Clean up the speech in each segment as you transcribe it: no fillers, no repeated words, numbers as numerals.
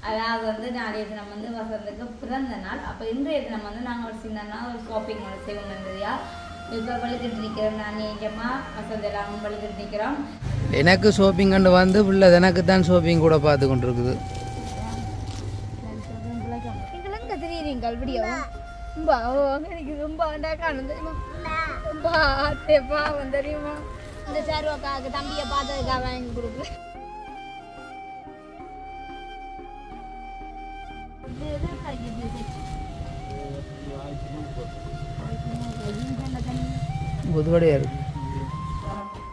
அதாவது வந்து நாளைய தினம் வந்து வசந்தக்கு பிறந்த நாள். அப்போ இன்றைய தினம் வந்து நாங்கள் ஒரு சின்னன்னா ஒரு ஷாப்பிங் ஒன்று செய்வோம் இல்லையா. இப்போ வலுக்கிட்டு நிற்கிறோம். நான் நிஜமாக வசந்த எல்லாம் வலுக்கிட்டு நிற்கிறோம். எனக்கு ஷாப்பிங் கண்டு வந்து உள்ளது எனக்கு தான் ஷாப்பிங் கூட பார்த்து கொண்டு இருக்குது. நீங்களும் தெரியுறீங்க வீடியோ ரொம்ப எனக்கு ரொம்ப காணும் தெரியுமா. பாத்தேப்பா தெரியுமா. இந்த சார்வாக்காவுக்கு தம்பியை பார்த்ததுக்காக வாங்கி கொடுக்குறேன். புதுவடையா இருக்கு.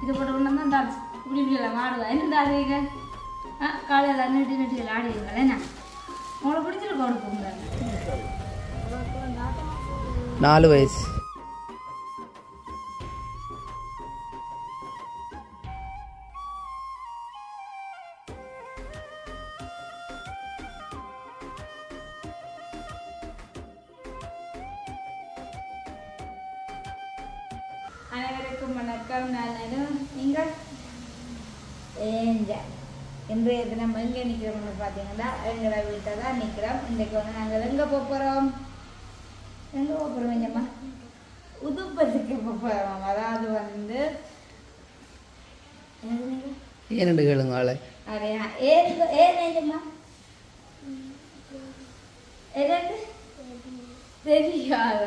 இது போட்ட ஒன்று தான் டான்ஸ் இப்படி இப்படியெல்லாம் ஆடுவா. என்ன ஆடுவீங்க? காலையில் நீட்டு நீட்டிகள் ஆடுவீங்களா? என்ன உங்களை பிடிச்சிருக்க கொடுப்போங்க. 4 வயசு. அனைவருக்கும் வணக்கம். நான் நீங்கள் இன்றைய தினம் எங்கே நிற்கிறோம்னு பார்த்தீங்கன்னா எங்களோட வீட்டில் தான் நிற்கிறோம். இன்றைக்கு வந்து நாங்கள் எங்கே போகிறோம் கொஞ்சமா உதுப்பத்துக்கு போகிறோம். அதாவது வந்து ஏன்னு கேளுங்க ஆளை. அதையா ஏன்மா தெரியாது.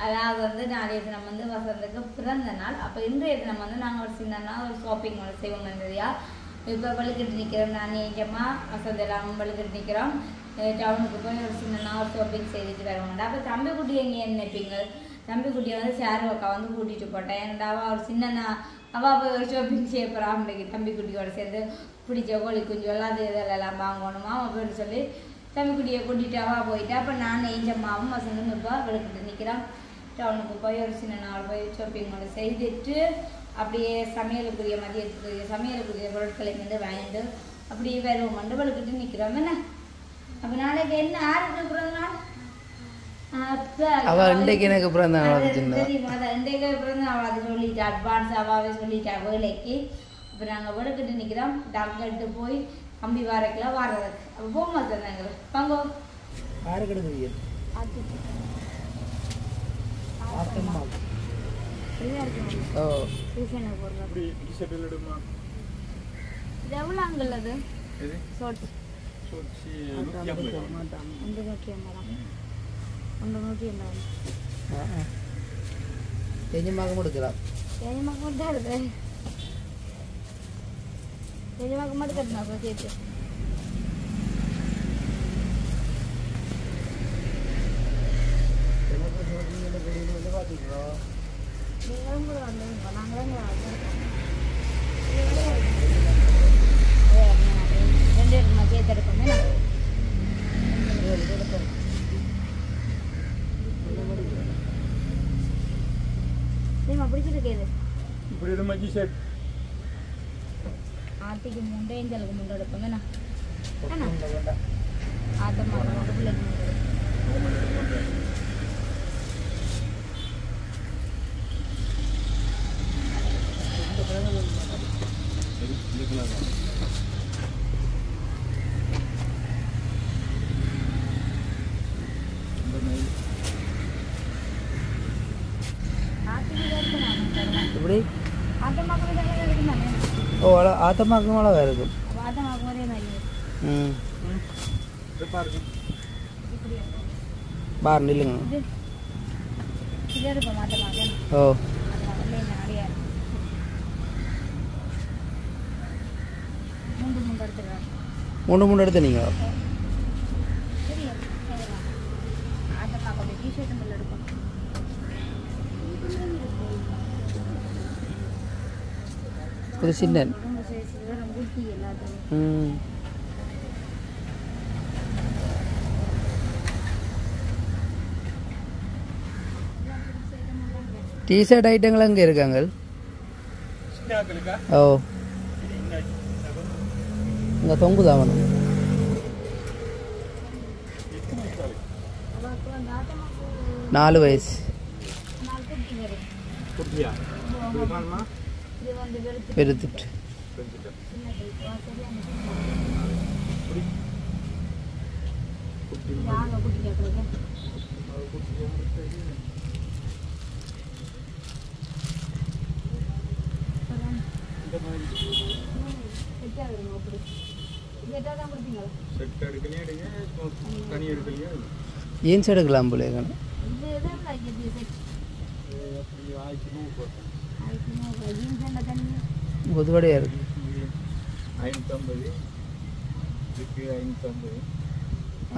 அதாவது வந்து நாளைய தினம் வந்து வசந்தக்கு பிறந்த நாள். அப்போ இன்றைய தினம் வந்து நாங்கள் ஒரு சின்னன்னா ஒரு ஷாப்பிங் ஒன்று செய்வோம் இல்லையா. இப்போ வலுக்கிட்டு நிற்கிறோம். நான் நிஜமாக வசந்த எல்லாம் வலுக்கிட்டு நிற்கிறோம். டவுனுக்கு போய் ஒரு சின்னன்னா ஒரு ஷாப்பிங் செய்துட்டு வருவாங்கடா. அப்போ தம்பிக்குட்டி எங்கே நினைப்பீங்க? தம்பிக்குட்டியை வந்து சாருவக்கா வந்து கூட்டிகிட்டு போட்டேன். ஏன்னாவா ஒரு சின்னன்னா அவள் போய் ஒரு ஷாப்பிங் செய்ய போகிறான். அப்படிக்கு தம்பிக்குட்டியோட சேர்ந்து பிடிச்ச கோழி குஞ்சு எல்லாம் அது இதெல்லாம் வாங்கணுமா அப்படின்னு சொல்லி தம்பிக்குட்டியை கூட்டிகிட்டு அவள் போயிட்டா. அப்போ நான் நெஞ்சம்மாவும் வசந்தும் இப்போ வலுக்கிட்டு நிற்கிறோம். டவுனுக்கு போய் ஒரு சின்ன நாள் போய் ஷாப்பிங் ஒன்று செய்துட்டு அப்படியே சமையலுக்குரிய மதியத்துக்குரிய சமையலுக்குரிய பொருட்களை வந்து வாங்கிட்டு அப்படியே வருவோம் வந்து வலுக்கிட்டு நிற்கிறோம். என்ன அப்போ நாளைக்கு என்ன யாருக்கு பிறந்த நாள்? அவள் இன்றைக்கு எனக்கு பிறந்த நாள் தெரியுமா? அதான் இன்றைக்கு பிறந்த நாள் அது சொல்லிட்டா. அட்வான்ஸ் அவாவே சொல்லிட்டா வேலைக்கு. இப்போ நாங்கள் வலுக்கிட்டு நிற்கிறோம். டாக்டர்கிட்ட போய் கம்பி வாரக்கெல்லாம் வாரதுக்கு அப்போ போகுமா தந்தாங்க வாங்கோ யாருக்கு ஆத்திக்கு முண்டை எங்களுக்கு முண்டை எடுப்போம். என்ன ஆத்தம்மா பிள்ளைக்கு எப்படி ஓ ஆத்தமாக்கும் மழை வேறு இருக்கும். பார் நில்லுங்க. ஓ 3 எடுத்து நீங்கள் ஒரு சின்ன டீஷர்ட் ஐட்டங்கள் அங்கே இருக்காங்க. ஓ இங்கே தொங்குதா வேணும். நாலு வயசு பெருத்துட்டு யாங்க குட்டி கேட்குறீங்க ஜீன்ஸ் எடுக்கலாம் போல பொதுவடையாக இருக்கு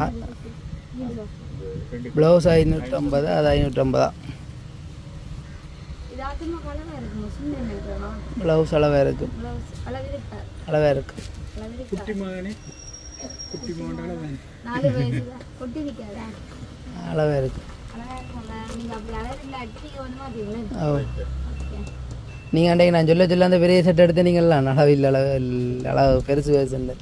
550 ப்ளவுஸ் 550 அது 550 ப்ளவுஸ் அளவாக இருக்கு அளவாக இருக்கு அளவாக இருக்கு நீங்கள் அன்றைக்கு நான் சொல்ல அந்த பெரிய செட் எடுத்து நீங்கள்லாம் அளவு இல்லை அளவு பெருசு பெருசு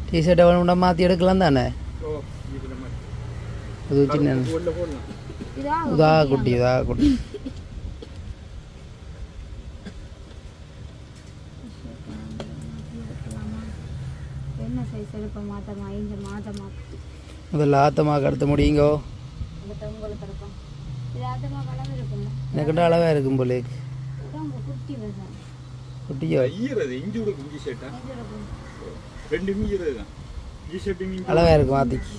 டிஷர்ட் எவ்வளோ மாற்றி எடுக்கலாம் தானே அது சின்ன உதா குட்டி முதல்ல ஆத்தமாக அடுத்த முடியுங்கோ எனக்கிட்ட அளவாக இருக்கும் போல குட்டியோ அளவாக இருக்கும் மாத்திக்கு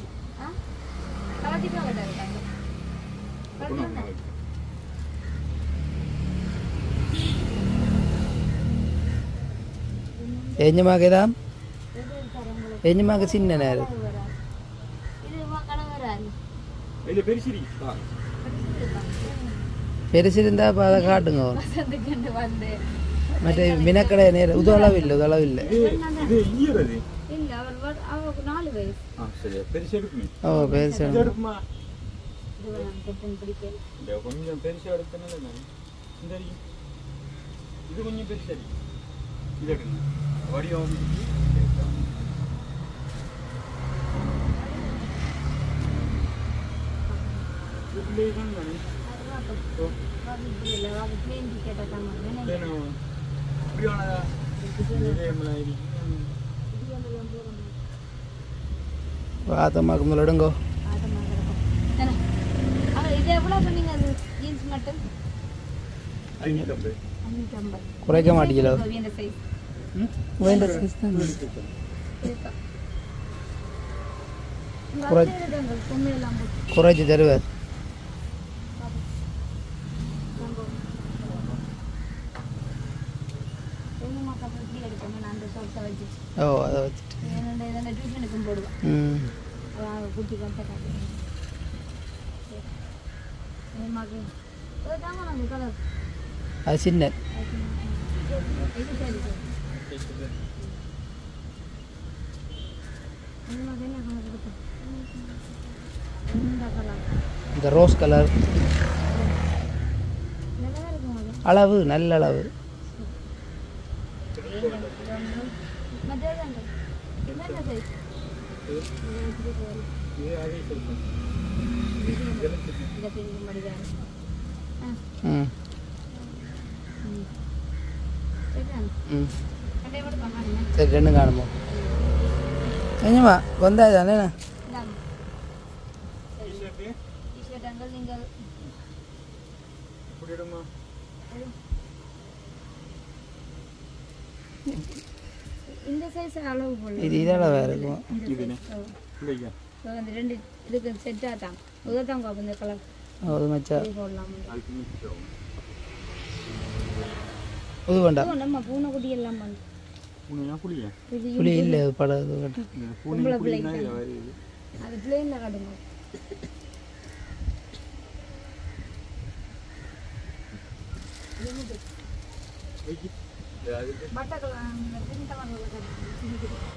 எஞ்சமாக்கதா எஞ்சமாக்க சின்ன நேரம் பெருசு இருந்தா அப்போ அதை காட்டுங்க மற்ற மினக்கடை நேரம் உதளவு இல்லை ஓ பெருசு கொஞ்சம் பெருசா எடுத்தனால இது கொஞ்சம் பெருசா இது எடுங்க வடிவம் ஆத்தமாக்கு முதல்ல எடுங்கோ குறைக்க மாட்டீங்களோ குறைச்சி தருவார் ஓ அதை வச்சுட்டு அது சின்ன இந்த ரோஸ் கலர் அளவு நல்ல அளவு சரி ரெண்டும் காணுமோ என்னம்மா வந்தா தானே இந்த சைஸ் அளவு போல இது இதளவு இருக்கும் அந்த ரெண்டு இதுக்கு செட்டா தான் உதட்டாங்க அப்ப இந்த கலர் அது மச்சா போடலாம் இது வேண்டாம் நம்ம பூனை குட்டி எல்லாம் பண்ணு புளி இல்லை படம் அது பிளேன்ல காட்டுங்க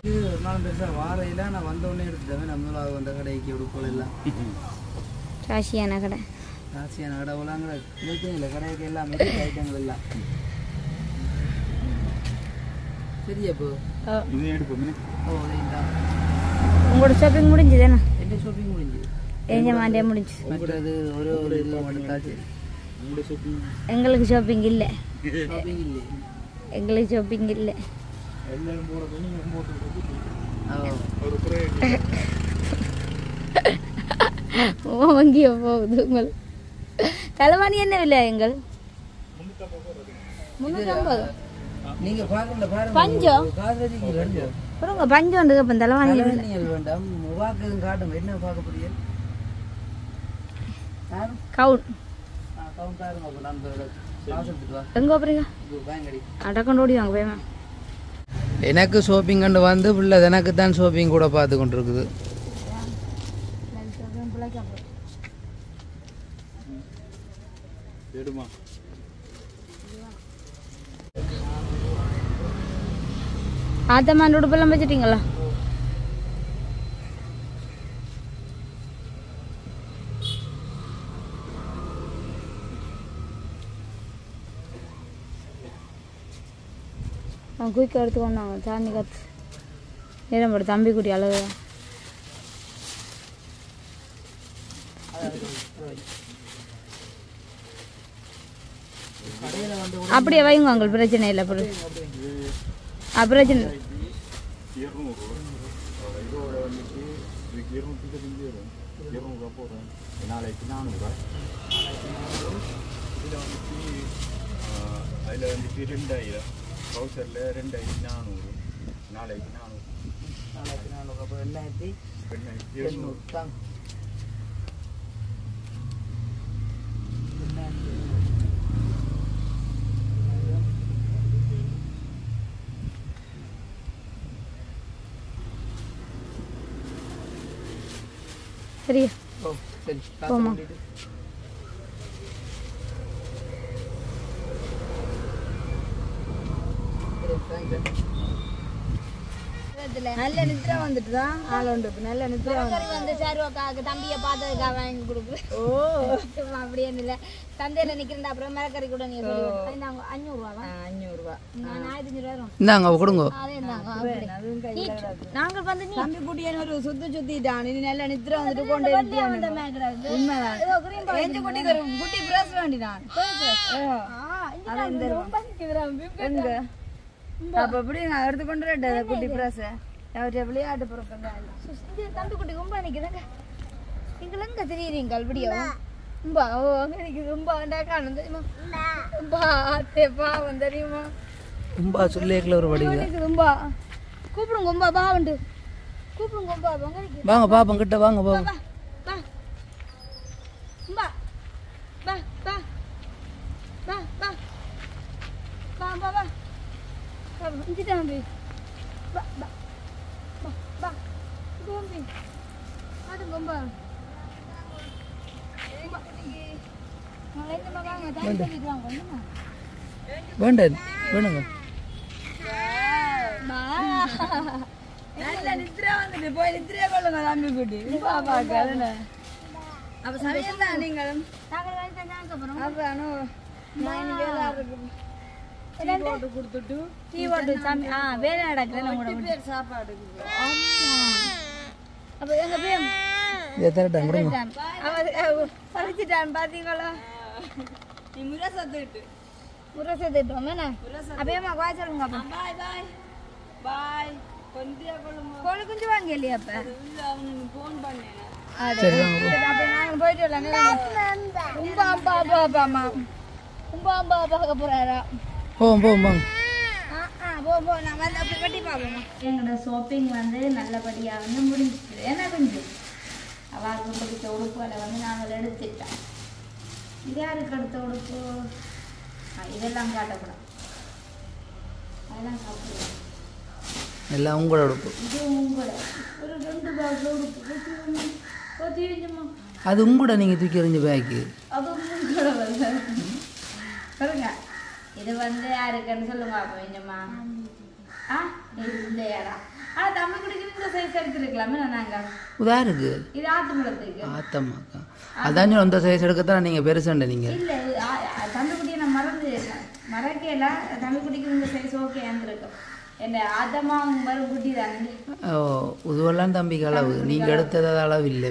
இது ஒரு நாள் பெருசாக வாரையில் நான் வந்தோடனே எடுத்துட்டேன். நம்மளாக வந்த கடைக்கு உடுப்போல் எல்லாம் ராசியான கடை ராசியான கடை உலாங்கிற பிரச்சனை இல்லை. கடைக்கு எல்லாம் ஐட்டங்கள் எல்லாம் சரியா இப்போ இது எடுப்போம். ஓ இதுதான் உங்களோட ஷாப்பிங் முடிஞ்சுதானே? என்ன ஷாப்பிங் முடிஞ்சு ஏஞ்ச மாண்டே முடிஞ்சு. மற்றது ஒரு இது எடுத்தாச்சு. எங்களுக்கு ஷாப்பிங் இல்லை. ஷாப்பிங் இல்லை. எங்களுக்கு ஷாப்பிங் இல்லை. எல்லாரும் போகிறது நீங்கள் போட்டு ஓ ஒரு வங்கியோ போகுது உங்கள் தலைவாணி என்ன விலை? எங்கள் 350. நீங்கள் பார்க்கல பாருங்க. பஞ்சம் காதலிக்கு ரெண்டு பாருங்க பஞ்சம் வந்து இப்போ தலைவாணி வேண்டாம். வாக்கு எதுவும் காட்டும். என்ன பார்க்க போறீங்க? கவுன் கவுன் பாருங்க. அப்போ நான் காசு எடுத்துட்டு வா. எங்கே போறீங்க? வாங்கடி அடக்கண்டு ஓடி வாங்க போயமா. எனக்கு ஷாப்பிங் கண்டு வந்து பிள்ளை எனக்கு தான் ஷாப்பிங் கூட பார்த்து கொண்டு இருக்குது. எடுமா ஆத்தம்மான் உடுப்பெல்லாம் வச்சுட்டீங்களா? குயிக்காக எடுத்துக்கொண்டாங்க சாமி கத்து நேரம் போடு தம்பி குட்டி அளவு. அப்படியே வைங்க உங்களுக்கு பிரச்சனை இல்லை. பிரச்சனை 200 இதோட வந்துட்டு இதுக்கு 200 போடுறேன். நாளைக்கு 400. இதில் வந்துட்டு அதில் வந்துட்டு 2000 ட்ரௌசரில் 2400. நாளைக்கு 400. நாளைக்கு 400. அப்போ 2700 தான். சரியா? ஓ சரி போமா. நல்ல நித்ரா வந்துட்டு தான் ஆளோண்டு. நல்ல நித்ரா வந்து சாருவாக்காக்கு தம்பியை பார்த்ததுக்காக வாங்கி கொடுக்குறேன். ஓ அப்படியே இல்லை சந்தையில் நிற்கிறேன். அப்புறம் மிளகறி கூட நீ 500 ரூபா. 500 ரூபா. நான் 1500 இந்தாங்க கொடுங்க. நாங்கள் வந்து தம்பி குட்டியான ஒரு சுத்திட்டான். இனி நல்ல நித்திர வந்துட்டு கொண்டு குட்டி பிரஸ் வேண்டினான். அப்ப எப்படி நான் எடுத்து கொண்டு குட்டி பிரஸ் விளையாட்டு பொருட்கள் தம்பி குட்டி ரொம்ப நிற்கிறேங்க. நீங்கள் எங்க தெரியுறீங்க அப்படியோ ரொம்ப ரொம்ப காணும் தெரியுமா? ரொம்ப பாவம் தெரியுமா? ரொம்ப சொல்லேக்கல ஒரு வடிவில் ரொம்ப கூப்பிடுங்க. ரொம்ப பாவண்டு கூப்பிடுங்க. வாங்க பாப்போம் கிட்ட வாங்க பாப்போம். வேண்டாம் வேணுங்க. நல்ல நித்திரா வந்துட்டு போய் நித்திரையா கொள்ளுங்க தம்பி குட்டி. அப்ப சமையல் தான் நீங்களும் கொடுத்துட்டு டீ போட்டு தம்பி வேலை நடக்கல சாப்பாடு. அப்ப எங்க போய் எத்தனை கொடுங்க. பறிச்சுட்டான் பாத்தீங்களா? நீ முறை சத்துட்டு முறை சேர்த்துட்டோம் என்ன? அப்பயமா குவாய்ச்சலுங்க. அப்ப பாய் பாய் பாய். கொஞ்சம் கோழி குஞ்சு வாங்க இல்லையா? அப்ப அவனுக்கு போன் பண்ணேன். சரி வாங்க. அப்ப நாங்க போயிட்டு வரலாம். உம்பா அம்பா அப்பா அப்பா அம்மா உம்பா அம்பா பார்க்க போறாரா? போவோம் போவோம் வாங்க. போ நான் வந்து அப்படி கட்டி பார்ப்போம். எங்களோட ஷாப்பிங் வந்து நல்லபடியாக வந்து முடிஞ்சிச்சு. ஏன்னா கொஞ்சம் அவருக்கு பிடிச்ச உடுப்புகளை வந்து நாங்கள் எடுத்துட்டோம். இது யாருக்கு எடுத்த உடுப்பு? இதெல்லாம் காட்டக்கூடாது. அதெல்லாம் சாப்பிடுவோம். எல்லாம் உங்களோட உடுப்பு. இது உங்களோட ஒரு 2 பாக்ஸ் உடுப்பு கொஞ்சமா அது உங்களோட நீங்கள் தூக்கி எறிஞ்ச பேக்கு. அது உங்களோட பாருங்க. இது வந்து யாருக்குன்னு சொல்லுங்க அப்போ என்னம்மா ஆ இந்த இடம் ஆனால் தம்பி குடிக்கிற இந்த சைஸ் எடுத்துருக்கலாமே நாங்கள் உதாருக்கு இது ஆத்துக்குளத்துக்கு ஆத்தம்மாக்கா அதான் அந்த சைஸ் எடுக்கத்தான் நீங்கள் பெருசுண்ட நீங்கள் இல்லை தம்பி குட்டியை நான் மறக்கல தம்பி குடிக்கிற இந்த சைஸ் ஓகே இருந்திருக்கும் என் ஆத்தம்மா வரும் குட்டி தானே ஓ இதுவெல்லாம் தம்பிக்கு அளவு நீங்கள் எடுத்தது அளவு இல்லை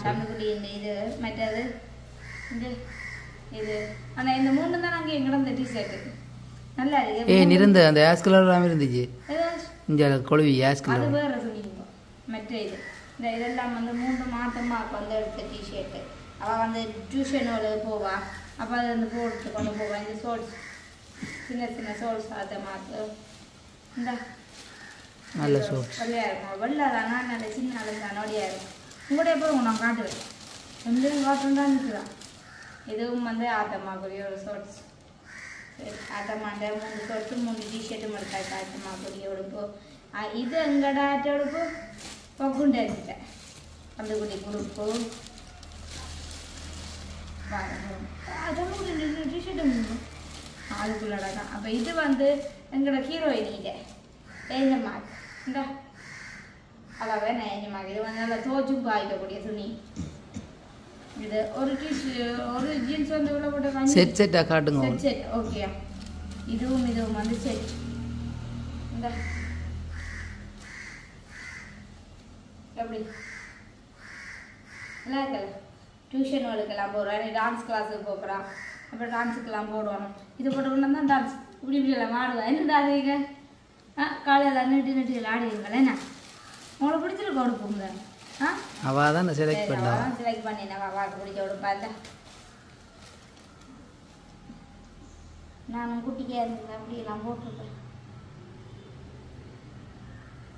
தம்பி குட்டி இந்த இது மற்றது இந்த இது ஆனால் இந்த 3 தான் நாங்கள் எங்கட இந்த டிஷர்ட்டு நல்லா இருக்கு இருந்த அந்த ஆஸ் கலர் எல்லாம் இருந்துச்சு இங்கே கொழுவி ஆஸ் அது கலர் வேற சொல்லிங்க மற்ற இது இந்த இதெல்லாம் வந்து 3 மாதமாக வந்து எடுத்த டிஷர்ட்டு அவள் வந்து டியூஷனோட போவா அப்போ அதை வந்து போட்டு கொண்டு போவாள் இந்த சோல்ஸ் சின்ன சின்ன சோல்ஸ் அதை மாற்று இந்த நல்ல ஷோர்ட்ஸ் வெள்ளையாக இருக்கும் வெள்ளை தாங்க நல்ல சின்ன அளவு நோடியாக இருக்கும் உங்கள்கிட்ட எப்போ நான் காட்டுவேன் ரெண்டு காட்டும் தான் இருக்குதான் இதுவும் வந்து ஆத்தம்மாக்குரிய ஒரு ஷோர்ட்ஸ் ஆட்டமாண்ட 3 ஷோர்ட்ஸு 3 டிஷர்ட்டும் எடுத்தாச்சு ஆட்டம்மாக்குரிய உடுப்பு இது எங்கட ஆட்ட உடுப்பு பக்குண்டு அடிச்சிட்டேன் அந்த குடி உடுப்பு அதெல்லாம் டிஷர்ட்டு அதுக்குள்ளடா தான் அப்போ இது வந்து எங்களோட ஹீரோயினிட்ட ஏஞ்சம்மா இந்த அதான் வேணா ஏஞ்சம்மா இது வந்து நல்லா தோச்சும் காய்க்கக்கூடிய துணி இது ஒரு ஒரு ஜீன்ஸ் வந்து இவ்வளோ போட்டு செட் செட்டாக காட்டுங்க செட் ஓகே இதுவும் வந்து செட் இந்த எப்படி நல்லா இருக்கல டியூஷன் வழுக்கெல்லாம் போடுறேன் டான்ஸ் கிளாஸுக்கு போகிறான் அப்புறம் டான்ஸுக்கெல்லாம் போடுவானோ இது போட்டோம்னா தான் டான்ஸ் இப்படி எல்லாம் ஆடுவேன் என்ன ஆடுவீங்க காலையில் நீட்டு ஆடுவீங்களே என்ன உங்களை பிடிச்சிருக்க உடுப்புங்க அவள் தான் செலக்ட் பண்ணா செலக்ட் பண்ணினேன் வாக்கு பிடிச்ச உடுப்பா நானும் குட்டிக்கே இருந்தேன் அப்படியெல்லாம் போட்டிருப்பேன்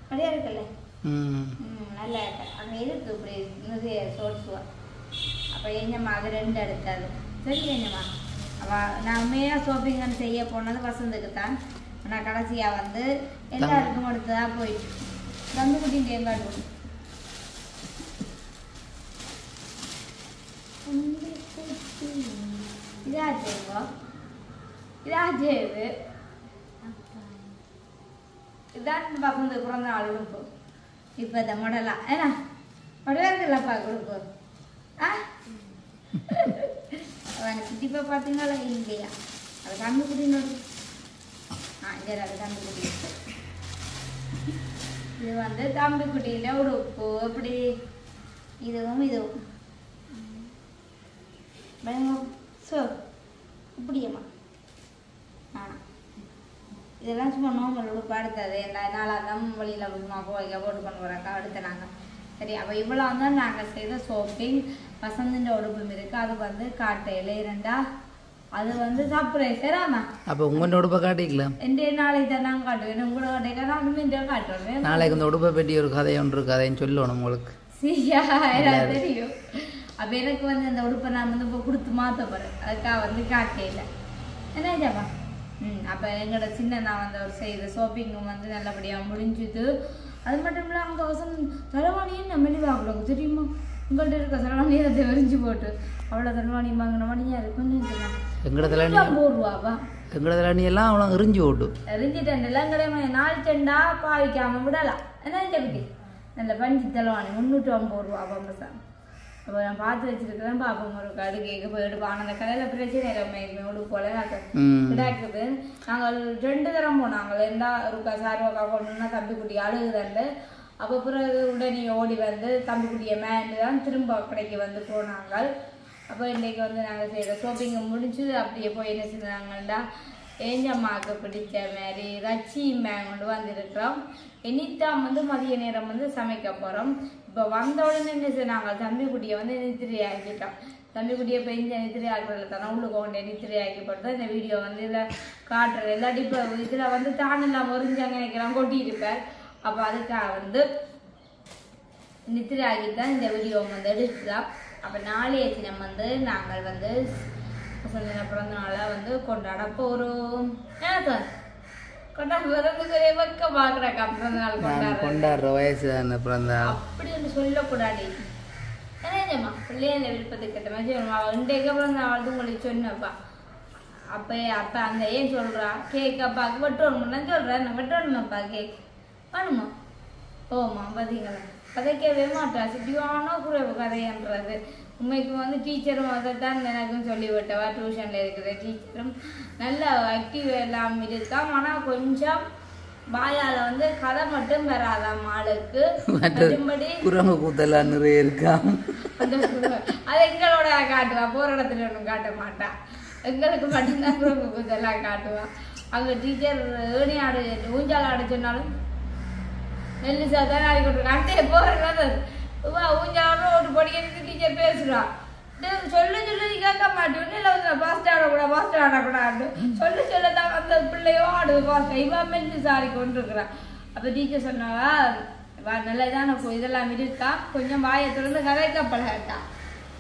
அப்படியே இருக்குல்ல நல்லா இருக்கு அங்கே இருக்கு இப்படி நிறைய சோட்ஸுவா அப்போ எங்கம்மா அது 2 எடுத்தாது சரி எங்கம்மா நான் உண்மையாக ஷாப்பிங் செய்ய போனது வசந்துக்கு தான் ஆனால் கடைசியாக வந்து எல்லாருக்கும் எடுத்ததாக போயிட்டு தந்து குட்டின்னு எங்காட்டு இதாச்சேங்கோ இதாச்சே இதான் வசந்து பிறந்த நாள் உடுப்பு இப்போ இந்த மாடலா ஏன்னா உடனே இருக்குல்லப்பா கொடுப்பு அவங்க சிட்டிப்பா பார்த்தீங்களா இல்லையா அது கண்டுபிடின்னு சரி அது கண்டுபிடி இது வந்து தம்பிக்குட்டியில் உடுப்பு எப்படி இதுவும் ஸோ இப்படியம்மா இதெல்லாம் சும்மா நோமல் உடுப்பு அடுத்தது நாளாக தான் வழியில் சும்மா போட்டு கொண்டு வராக்கா அடுத்த நாங்கள் சரி அப்போ இவ்வளோ தான் நாங்கள் செய்த ஷாப்பிங் வசந்தின்ற உடுப்பும் இருக்குது அது வந்து காட்டையில் 2 அது வந்து சர்ப்ரைஸ் சரிம்மா அப்போ உங்களோட உடுப்பை காட்டிக்கலாம் எந்த நாளைக்கு தான் நாங்கள் காட்டுவேன் உங்களோட காட்டைக்கு நான் இன்னும் காட்டுவேன் நாளைக்கு இந்த உடுப்பை பற்றி ஒரு கதை ஒன்று கதைன்னு சொல்லணும் உங்களுக்கு சரியா தெரியும் அப்போ எனக்கு வந்து அந்த உடுப்பை நான் வந்து இப்போ கொடுத்து மாற்ற போகிறேன் அதுக்காக வந்து காட்டையில் என்ன ஜாப்பா அப்போ எங்களோட சின்ன நான் வந்து அவர் செய்த ஷாப்பிங்கும் வந்து நல்லபடியாக முடிஞ்சுது அது மட்டும் இல்லை அங்கே வசம் தலைவாணியும் நம்ம வெளிவாங்க தெரியுமா உங்கள்கிட்ட இருக்க தலைவாணியை அதை விரிஞ்சு போட்டு அவ்வளோ தலைவாணி வாங்கின மணியாக இருக்குன்னு எங்களோட தலைவாணி 50 ரூபாவா எங்களோட தலைவாணி எல்லாம் அவ்வளோ எரிஞ்சு ஓட்டு எரிஞ்சிட்டேன் எல்லாம் 4 செண்டா பாவிக்காமல் விடலாம் என்ன எப்படி நல்ல பஞ்சு தலைவாணி 350 ரூபா பம்பசா அப்போ நான் பார்த்து வச்சிருக்கிறேன் பார்ப்போம் ஒரு கடு கேட்க போய் எடுப்பான் அந்த கடையில் பிரச்சனை இல்லை உடுப்பு போல கிடாக்குது நாங்கள் 2 தரம் போனோம் நாங்கள் 2 சார்வாக்கா போனோம்னா தம்பிக்குட்டி அழுகுதாண்டு அப்போ பிறகு உடனே ஓடி வந்து தம்பிக்குட்டியை மேண்டு தான் திரும்ப கடைக்கு வந்து போனாங்க அப்போ இன்றைக்கு வந்து நாங்கள் செய்கிற ஷாப்பிங்கை முடிஞ்சு அப்படியே போய் என்ன செஞ்சாங்கண்டா ஏஞ்சம்மாவுக்கு பிடிச்ச மாதிரி ரச்சி மேங் கொண்டு வந்திருக்கிறோம் இனித்தான் வந்து மதிய நேரம் வந்து சமைக்க போகிறோம் இப்போ வந்த உடனே என்ன செய்ய தம்பிக்குட்டியை வந்து நித்திரை ஆக்கிட்டோம் தம்பிக்குட்டியை இப்போ இந்த நித்திரை ஆக்குறதுல தானே உள்ளுக்கு கொண்டே நித்திரை ஆக்கி போட்டு இந்த வீடியோ வந்து இதில் காட்டுறது இல்லாட்டி இப்போ இதில் வந்து தானெல்லாம் ஒரிஞ்சாங்க நினைக்கிறான் கொட்டியிருப்பார் அப்போ அதுக்காக வந்து நித்திரை ஆக்கி தான் இந்த வீடியோ வந்து எடுத்துதான் அப்போ நாளைய தினம் வந்து நாங்கள் வந்து பிறந்த நாளாக வந்து கொண்டாட போகிறோம் கொண்டாடுற வயசு அப்படி ஒன்று சொல்லக்கூடாது பிள்ளைய விருப்பத்துக்கு ஏற்ற மாதிரி இன்றைக்கு பிறந்த நாள் உங்களுக்கு சொன்னப்பா அப்போ அந்த ஏன் சொல்கிறா கேக் அப்பாவுக்கு வெட்டணும்னு சொல்கிறேன். நான் வெட்டணுமாப்பா கேக் வேணுமா? ஓமா பார்த்தீங்களா கதைக்கவே மாட்டா சிட்டியானோ குறைவு கதைன்றது. உண்மைக்கு வந்து டீச்சரும் அதை தான் எனக்கும் சொல்லி விட்டவா. டியூஷனில் இருக்கிற டீச்சரும் நல்ல ஆக்டிவ் எல்லாம் இருக்காம். ஆனால் கொஞ்சம் வாயால் வந்து கதை மட்டும் வராதாம் ஆளுக்கு. மறுபடி குரங்கு கூத்தெல்லாம் நிறைய இருக்காம். அதை எங்களோட காட்டுவா. போகிற இடத்துல ஒன்றும் காட்ட மாட்டா. எங்களுக்கு மட்டும்தான் குரங்கு கூத்தெல்லாம் காட்டுவா. அங்கே டீச்சர் ஏணி ஆடு ஊஞ்சால் ஆட சொன்னாலும் நெல்லு சாதான் ஆடி கொடுத்துருக்கேன். அட்டையை போகிறது ஊஞ்சாலும் ஒரு படிக்கிறதுக்கு டீச்சர் பேசுகிறா. சொல்ல நீ கேட்க மாட்டேன்னு இல்லை வந்து பாஸ்ட் ஆடக்கூடாது சொல்லதான் அந்த பிள்ளையோ ஆடுது பாஸ்ட் இவா மெல்லு சாரி கொண்டிருக்கிறான். அப்போ டீச்சர் சொன்னாவா நல்லதான இதெல்லாம் இருக்கா கொஞ்சம் வாயை திறந்து கதைக்க பழகட்டா.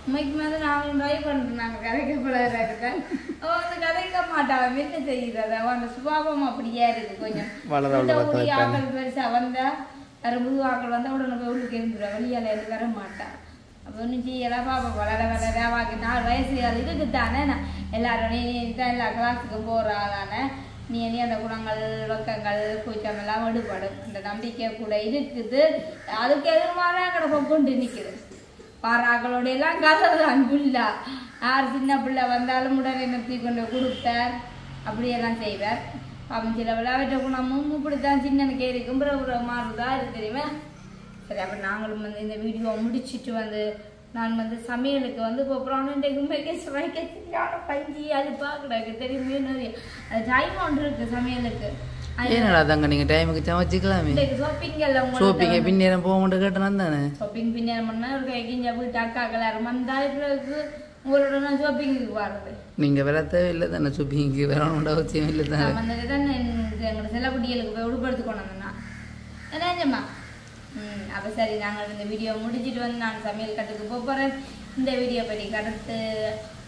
உண்மைக்கு வந்து நாங்களும் ட்ரை பண்ணுறோம். நாங்கள் கதைக்க பழகிறேன். அவன் வந்து கதைக்க மாட்டான். என்ன செய்கிறது அவன் அந்த சுபாவம் அப்படியே இருக்குது. கொஞ்சம் ஆக்கள் பெருசாக வந்தால் வேறு புது ஆக்கள் வந்தால் உடனே போய் உள்ளுக்கு இருந்துடுவா. வெளியால் இருந்து வர மாட்டான். அப்போ ஒன்றும் செய்யலாம் பாப்பா வளர வாக்கு 4 வயசு இதுக்கு தானே நான் எல்லாரும் நீ தான் எல்லா கிளாஸுக்கும் போகிறாதானே நீ அந்த குணங்கள் ரொக்கங்கள் கூச்சம் எல்லாம் விடுபடும். இந்த நம்பிக்கை கூட இருக்குது. அதுக்கு எதிர்மாதான் கிடப்ப கொண்டு நிற்குது. பாராக்களோட எல்லாம் கதை தான் புல்லா. யார் சின்ன பிள்ளை வந்தாலும் உடனே நிறுத்தி கொண்டு கொடுத்தார் அப்படியெல்லாம் செய்வார். அவன் சில விளையாட்ட குணமும் இப்படித்தான் சின்னனுக்கே இருக்கும். பிறகு மாறுதா இது தெரியுமா? சரி அப்போ நாங்களும் வந்து இந்த வீடியோ முடிச்சுட்டு வந்து நான் வந்து சமையலுக்கு வந்து போகிறோம். சமைக்க பஞ்சி அழுப்பா கிடக்கு தெரியுமே நிறைய அது டைம் ஒன்று இருக்குது சமையலுக்கு. தாங்க நீங்கள் டைமுக்கு சமைச்சிக்கலாமே. ஷாப்பிங் எல்லாம் ஷாப்பிங்க பின்னேரம் போக மட்டும் கேட்டேன் தானே. ஷாப்பிங் பின்னேரம் பண்ணால் ஒரு கைக்கிஞ்சா வீட்டு அக்காக்கள் யாரும் வந்தால் பிறகு உங்களோட நான் ஷாப்பிங்கு வர்றது. நீங்கள் வேற தேவையில்லை தானே ஷாப்பிங்க்கு வேற அவசியம் இல்லை தானே. வந்தது தான் எங்களோட செல்லக்குட்டிகளுக்கு போய் உடுப்படுத்து கொண்டு வந்தேன்னா என்னம்மா. அப்போ சரி நாங்கள் இந்த வீடியோ முடிச்சுட்டு வந்து நான் சமையல் கட்டுக்கு போகிறேன். இந்த வீடியோ பற்றி கருத்து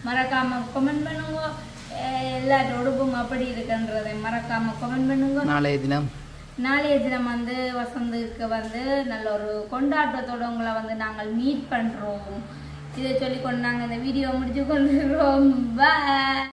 மறக்காமல் கமெண்ட் பண்ணுங்க. எல்லாரும் உடுப்பும் அப்படி இருக்குன்றதை மறக்காமல் கமெண்ட் பண்ணுங்க. நாளைய தினம் வந்து வசந்துக்கு வந்து நல்ல ஒரு கொண்டாட்டத்தோட உங்களை வந்து நாங்கள் மீட் பண்ணுறோம். இதை சொல்லிக்கொண்டு நாங்கள் இந்த வீடியோ முடிச்சு கொண்டுறோம். பாய்.